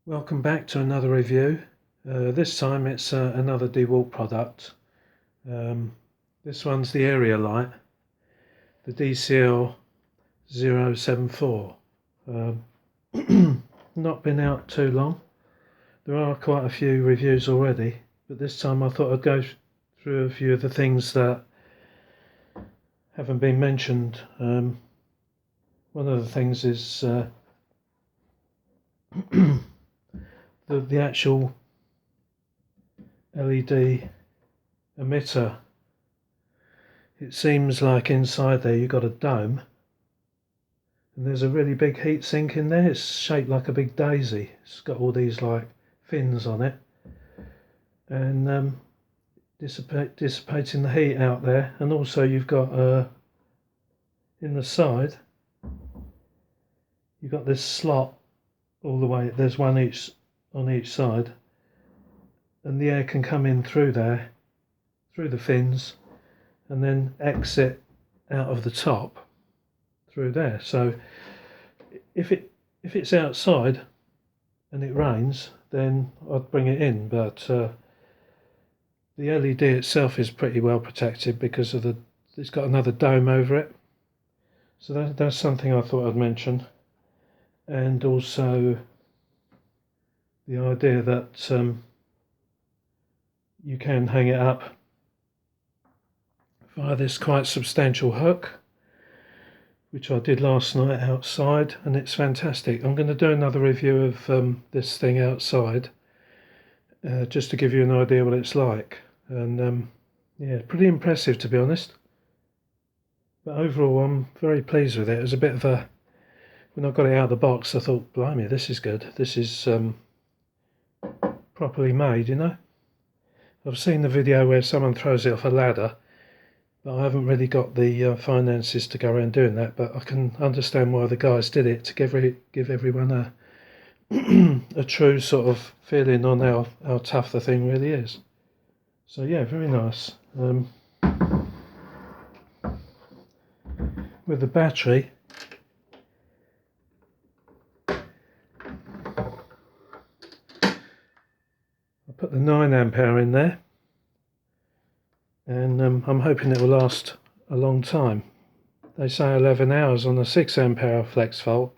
Welcome back to another review. This time it's another Dewalt product. This one's the area light, the DCL074. Not been out too long. There are quite a few reviews already, but this time I thought I'd go through a few of the things that haven't been mentioned. One of the things is the actual LED emitter. It seems like inside there you've got a dome and there's a really big heat sink in there. It's shaped like a big daisy. It's got all these like fins on it and dissipating the heat out there. And also you've got in the side you've got this slot all the way. There's one on each side, and the air can come in through there, through the fins, and then exit out of the top through there. So if it's outside and it rains, then I'd bring it in, but the LED itself is pretty well protected because of it's got another dome over it. So that's something I thought I'd mention. And also the idea that you can hang it up via this quite substantial hook, which I did last night outside, and it's fantastic. I'm going to do another review of this thing outside, just to give you an idea what it's like. And yeah, pretty impressive, to be honest. But overall I'm very pleased with it. It was a bit of a, when I got it out of the box I thought, blimey, this is good. This is properly made, you know. I've seen the video where someone throws it off a ladder, but I haven't really got the finances to go around doing that. But I can understand why the guys did it, to give everyone a a true sort of feeling on how tough the thing really is. So yeah, very nice. With the battery, put the 9 ampere in there, and I'm hoping it will last a long time. They say 11 hours on a 6 ampere flex volt,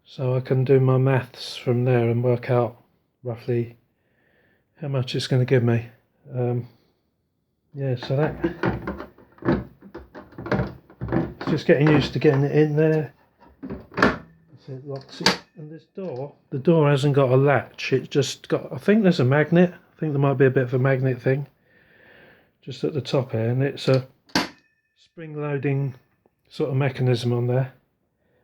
so I can do my maths from there and work out roughly how much it's going to give me. Yeah, so that, it's just getting used to getting it in there. It locks it, and this door, the door hasn't got a latch, it's just got, I think there's a magnet. I think there might be a bit of a magnet thing just at the top here, and it's a spring loading sort of mechanism on there,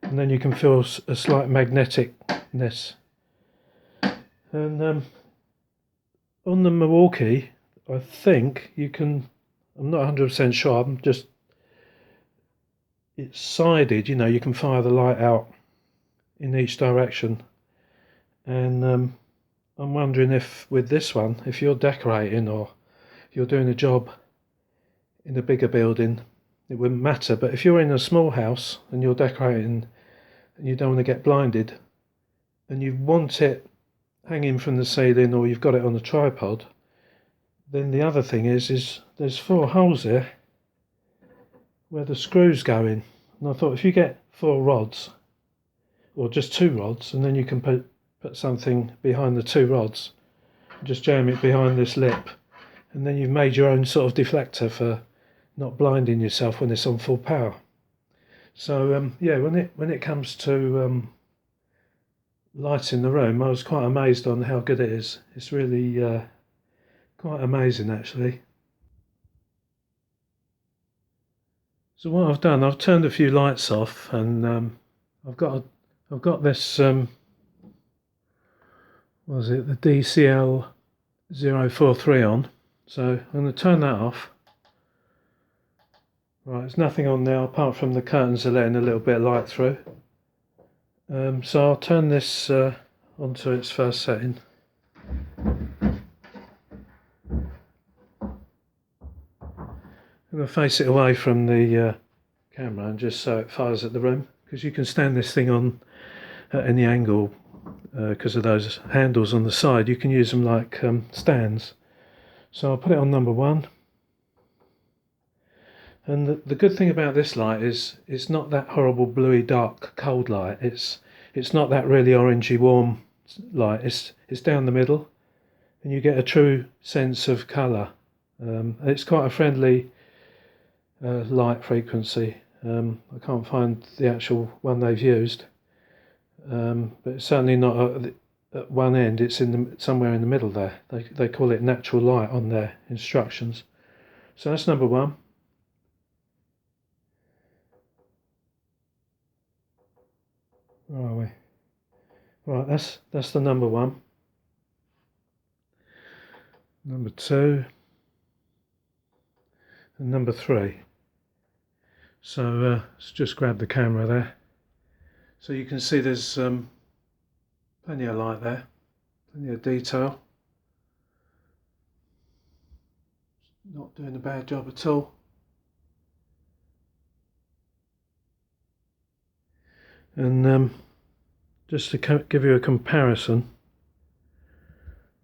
and then you can feel a slight magneticness. And on the Milwaukee, I think you can, I'm not 100% sure, it's sided, you know, you can fire the light out in each direction. And I'm wondering if with this one, if you're decorating or you're doing a job in a bigger building, it wouldn't matter. But if you're in a small house and you're decorating and you don't want to get blinded and you want it hanging from the ceiling, or you've got it on a tripod, then the other thing is there's 4 holes here where the screws go in. And I thought, if you get 4 rods, or just 2 rods, and then you can put something behind the 2 rods, just jam it behind this lip, and then you've made your own sort of deflector for not blinding yourself when it's on full power. So yeah, when it comes to lighting the room, I was quite amazed on how good it is. It's really quite amazing, actually. So what I've done, I've turned a few lights off, and I've got this, what was it, the DCL043 on. So I'm going to turn that off. Right, there's nothing on now apart from the curtains are letting a little bit of light through. So I'll turn this onto its first setting. I'm going to face it away from the camera, and just so it fires at the room, because you can stand this thing on at any angle because of those handles on the side. You can use them like stands. So I'll put it on number 1. And the good thing about this light is it's not that horrible bluey dark cold light. It's not that really orangey warm light. It's down the middle, and you get a true sense of colour. It's quite a friendly light frequency. I can't find the actual one they've used, but it's certainly not at one end. It's somewhere in the middle there. They call it natural light on their instructions. So that's number 1. Where are we? Right, that's the number 1. Number 2 and number 3. So let's just grab the camera there. So you can see there's plenty of light there, plenty of detail. Not doing a bad job at all. And just to give you a comparison,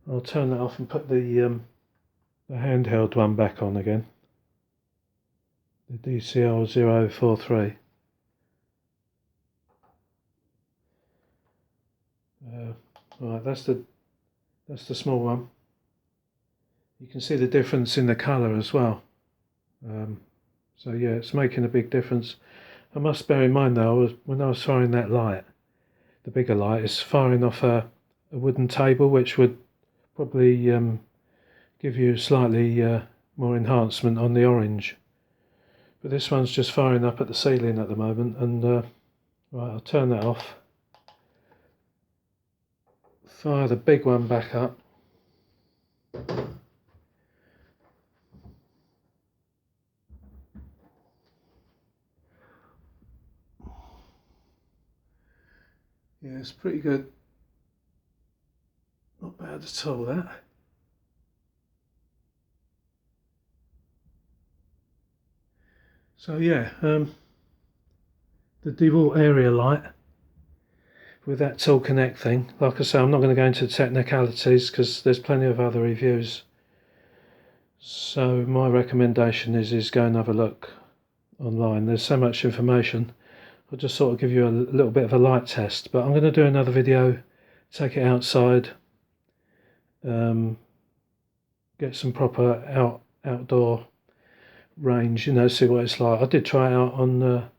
I'll turn that off and put the handheld one back on again. The DCL043. Right, that's the small one. You can see the difference in the colour as well. So yeah, it's making a big difference. I must bear in mind though, when I was firing that light, the bigger light is firing off a wooden table, which would probably give you slightly more enhancement on the orange. But this one's just firing up at the ceiling at the moment, and right, I'll turn that off. Fire the big one back up. Yeah, it's pretty good. Not bad at all, that. So yeah, the Dewalt area light with that tool connect thing. Like I say, I'm not going to go into technicalities because there's plenty of other reviews. So my recommendation is go and have a look online. There's so much information. I'll just sort of give you a little bit of a light test, but I'm going to do another video, take it outside, get some proper outdoor range, you know, see what it's like. I did try it out on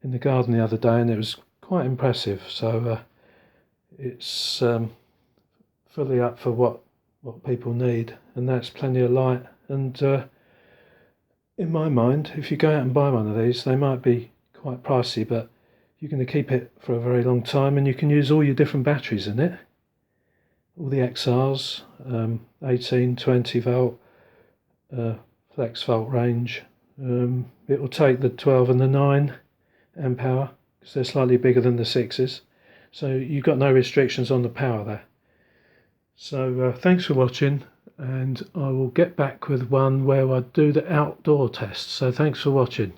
in the garden the other day, and it was quite impressive. So it's fully up for what people need, and that's plenty of light. And in my mind, if you go out and buy one of these, they might be quite pricey, but you're going to keep it for a very long time, and you can use all your different batteries in it, all the XRs, 18, 20 volt, flex volt range. It will take the 12 and the 9 amp hour because they're slightly bigger than the 6s, so you've got no restrictions on the power there. So thanks for watching, and I will get back with one where I do the outdoor test. So thanks for watching.